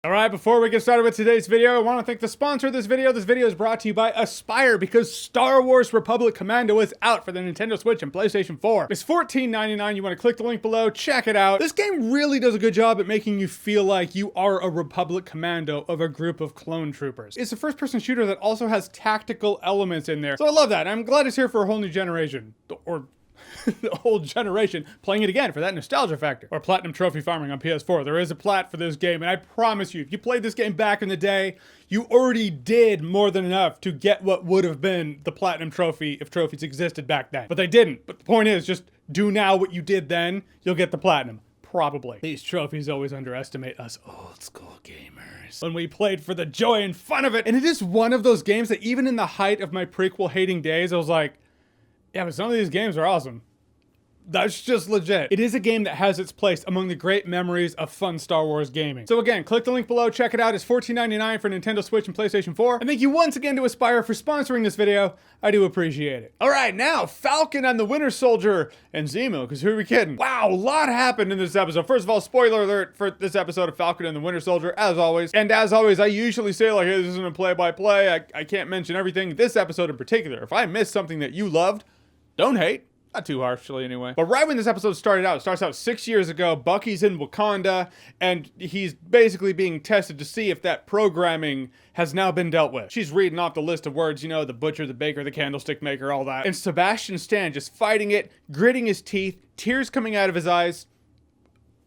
All right, before we get started with today's video, I want to thank the sponsor of this video. This video is brought to you by Aspire because Star Wars Republic Commando is out for the Nintendo Switch and PlayStation 4. It's $14.99. You want to click the link below, check it out. This game really does a good job at making you feel like you are a Republic Commando of a group of clone troopers. It's a first-person shooter that also has tactical elements in there. So I love that. I'm glad it's here for a whole new generation. Or the whole generation playing it again for that nostalgia factor. Or platinum trophy farming on PS4. There is a plat for this game, and I promise you, if you played this game back in the day, you already did more than enough to get what would have been the platinum trophy if trophies existed back then. But they didn't. But the point is, just do now what you did then, you'll get the platinum. Probably. These trophies always underestimate us old school gamers. When we played for the joy and fun of it. And it is one of those games that even in the height of my prequel hating days, I was like, yeah, but some of these games are awesome. That's just legit. It is a game that has its place among the great memories of fun Star Wars gaming. So again, click the link below, check it out. It's $14.99 for Nintendo Switch and PlayStation 4. And thank you once again to Aspire for sponsoring this video. I do appreciate it. All right, now Falcon and the Winter Soldier and Zemo, because who are we kidding? Wow, a lot happened in this episode. First of all, spoiler alert for this episode of Falcon and the Winter Soldier, as always. And as always, I usually say like, hey, this isn't a play-by-play. I can't mention everything. This episode in particular, if I missed something that you loved, don't hate. Not too harshly anyway. But right when this episode started out, it starts out 6 years ago, Bucky's in Wakanda, and he's basically being tested to see if that programming has now been dealt with. She's reading off the list of words, you know, the butcher, the baker, the candlestick maker, all that. And Sebastian Stan just fighting it, gritting his teeth, tears coming out of his eyes.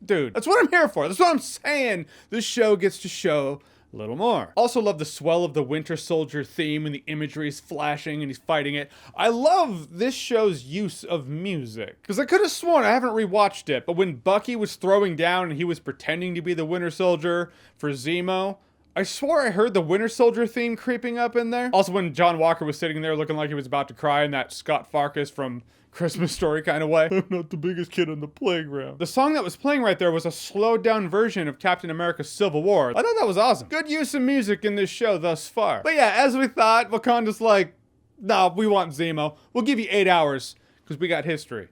Dude, that's what I'm here for. That's what I'm saying. This show gets to show a little more. Also love the swell of the Winter Soldier theme and the imagery is flashing and he's fighting it. I love this show's use of music. Because I could have sworn, I haven't rewatched it, but when Bucky was throwing down and he was pretending to be the Winter Soldier for Zemo, I swore I heard the Winter Soldier theme creeping up in there. Also when John Walker was sitting there looking like he was about to cry in that Scott Farkas from Christmas Story kind of way. I'm not the biggest kid on the playground. The song that was playing right there was a slowed down version of Captain America's Civil War. I thought that was awesome. Good use of music in this show thus far. But yeah, as we thought, Wakanda's like, nah, we want Zemo. We'll give you 8 hours because we got history.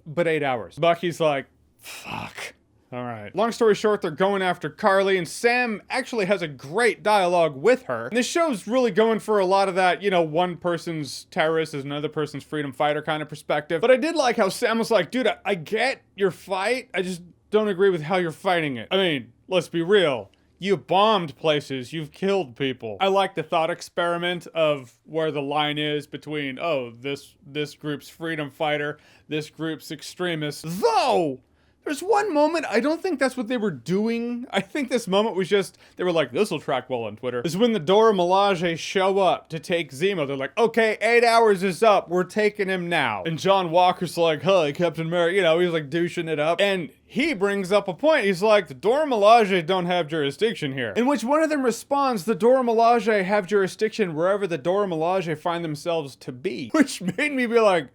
But 8 hours. Bucky's like, fuck. All right. Long story short, they're going after Carly, and Sam actually has a great dialogue with her. And this show's really going for a lot of that, you know, one person's terrorist is another person's freedom fighter kind of perspective. But I did like how Sam was like, dude, I get your fight. I just don't agree with how you're fighting it. I mean, let's be real. You've bombed places, you've killed people. I like the thought experiment of where the line is between, oh, this group's freedom fighter, this group's extremist. Though, there's one moment, I don't think that's what they were doing. I think this moment was just, they were like, this'll track well on Twitter. Is when the Dora Milaje show up to take Zemo. They're like, okay, 8 hours is up. We're taking him now. And John Walker's like, hi, Captain America. You know, he's like douching it up. And he brings up a point. He's like, the Dora Milaje don't have jurisdiction here. In which one of them responds, the Dora Milaje have jurisdiction wherever the Dora Milaje find themselves to be. Which made me be like,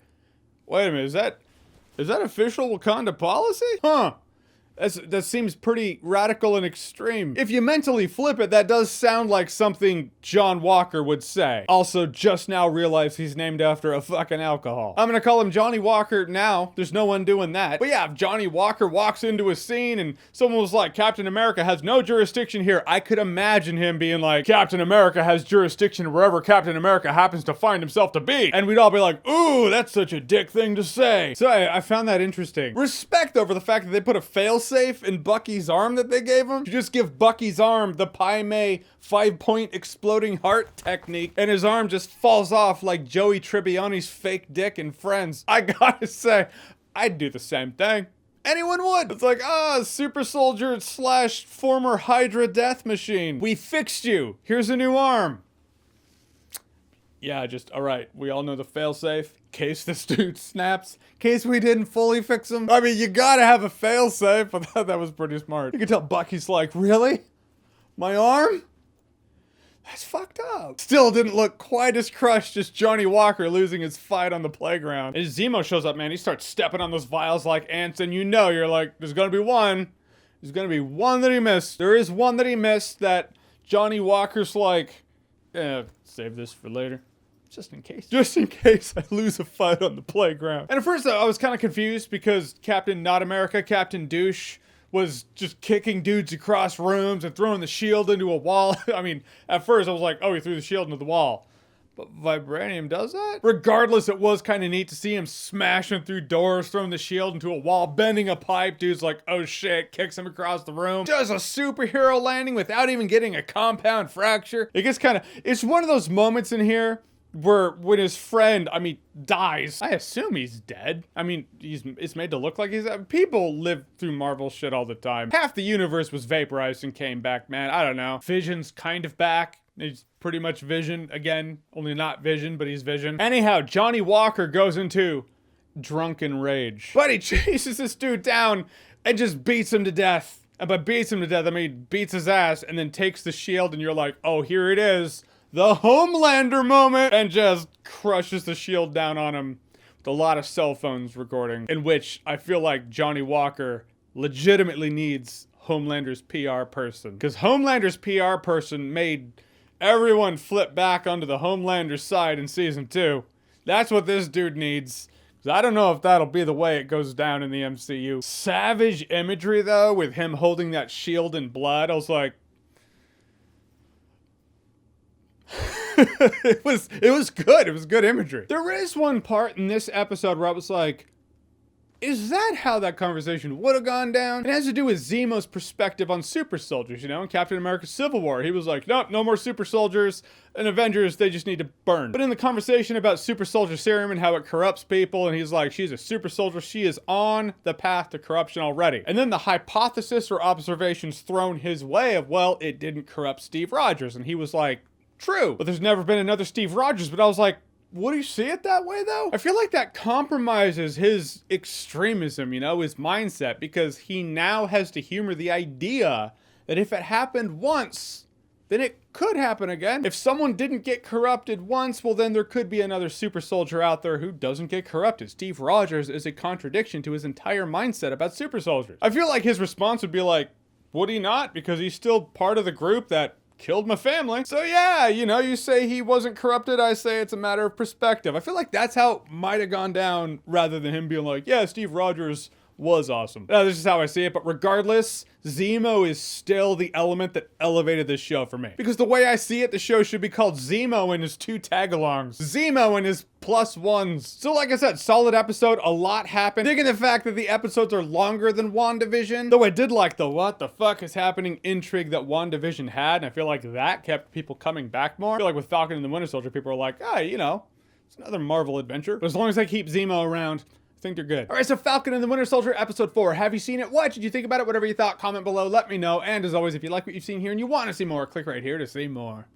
wait a minute, is that official Wakanda policy? Huh. That seems pretty radical and extreme. If you mentally flip it, that does sound like something John Walker would say. Also, just now realized he's named after a fucking alcohol. I'm gonna call him Johnny Walker now. There's no one doing that. But yeah, if Johnny Walker walks into a scene and someone was like, Captain America has no jurisdiction here, I could imagine him being like, Captain America has jurisdiction wherever Captain America happens to find himself to be. And we'd all be like, ooh, that's such a dick thing to say. So I found that interesting. Respect over the fact that they put a failsafe in Bucky's arm that they gave him. You just give Bucky's arm the Pai Mei 5-point exploding heart technique and his arm just falls off like Joey Tribbiani's fake dick in Friends. I gotta say, I'd do the same thing. Anyone would. It's like, super soldier / former Hydra death machine. We fixed you. Here's a new arm. Yeah, just, all right, we all know the failsafe. Case this dude snaps. Case we didn't fully fix him. I mean, you gotta have a failsafe. I thought that was pretty smart. You can tell Bucky's like, really? My arm? That's fucked up. Still didn't look quite as crushed as Johnny Walker losing his fight on the playground. And Zemo shows up, man. He starts stepping on those vials like ants, and you know, you're like, there's gonna be one. There's gonna be one that he missed. There is one that he missed that Johnny Walker's like, save this for later. Just in case I lose a fight on the playground. And at first I was kind of confused because Captain Not America, Captain Douche, was just kicking dudes across rooms and throwing the shield into a wall. I mean, at first I was like, oh, he threw the shield into the wall. But vibranium does that? Regardless, it was kind of neat to see him smashing through doors, throwing the shield into a wall, bending a pipe. Dude's like, oh shit, kicks him across the room. Does a superhero landing without even getting a compound fracture. It gets kind of, it's one of those moments in here where when his friend, I mean, dies. I assume he's dead. I mean, it's made to look like he's dead. People live through Marvel shit all the time. Half the universe was vaporized and came back, man. I don't know. Vision's kind of back. He's pretty much Vision again, only not Vision, but he's Vision. Anyhow, Johnny Walker goes into drunken rage. But he chases this dude down and just beats him to death. And by beats him to death, I mean beats his ass and then takes the shield and you're like, oh, here it is. The Homelander moment. And just crushes the shield down on him with a lot of cell phones recording. In which I feel like Johnny Walker legitimately needs Homelander's PR person. Because Homelander's PR person made everyone flip back onto the Homelander's side in season 2. That's what this dude needs. Because I don't know if that'll be the way it goes down in the MCU. Savage imagery, though, with him holding that shield in blood. I was like... it was good. It was good imagery. There is one part in this episode where I was like, is that how that conversation would have gone down? It has to do with Zemo's perspective on super soldiers, you know, in Captain America Civil War. He was like, nope, no more super soldiers. And Avengers, they just need to burn. But in the conversation about super soldier serum and how it corrupts people, and he's like, she's a super soldier. She is on the path to corruption already. And then the hypothesis or observations thrown his way of, well, it didn't corrupt Steve Rogers. And he was like, true. But there's never been another Steve Rogers. But I was like, would you see it that way, though? I feel like that compromises his extremism, you know, his mindset, because he now has to humor the idea that if it happened once, then it could happen again. If someone didn't get corrupted once, well, then there could be another super soldier out there who doesn't get corrupted. Steve Rogers is a contradiction to his entire mindset about super soldiers. I feel like his response would be like, would he not? Because he's still part of the group that killed my family. So yeah, you know, you say he wasn't corrupted, I say it's a matter of perspective. I feel like that's how it might have gone down rather than him being like, yeah, Steve Rogers was awesome. This is how I see it, but regardless, Zemo is still the element that elevated this show for me. Because the way I see it, the show should be called Zemo and his 2 tag-alongs. Zemo and his +1s. So like I said, solid episode, a lot happened. Digging the fact that the episodes are longer than WandaVision. Though I did like the what the fuck is happening intrigue that WandaVision had, and I feel like that kept people coming back more. I feel like with Falcon and the Winter Soldier, people are like, ah, you know, it's another Marvel adventure. But as long as I keep Zemo around, I think they're good. All right, so Falcon and the Winter Soldier episode 4. Have you seen it? What did you think about it? Whatever you thought, comment below, let me know. And as always, if you like what you've seen here and you want to see more, click right here to see more.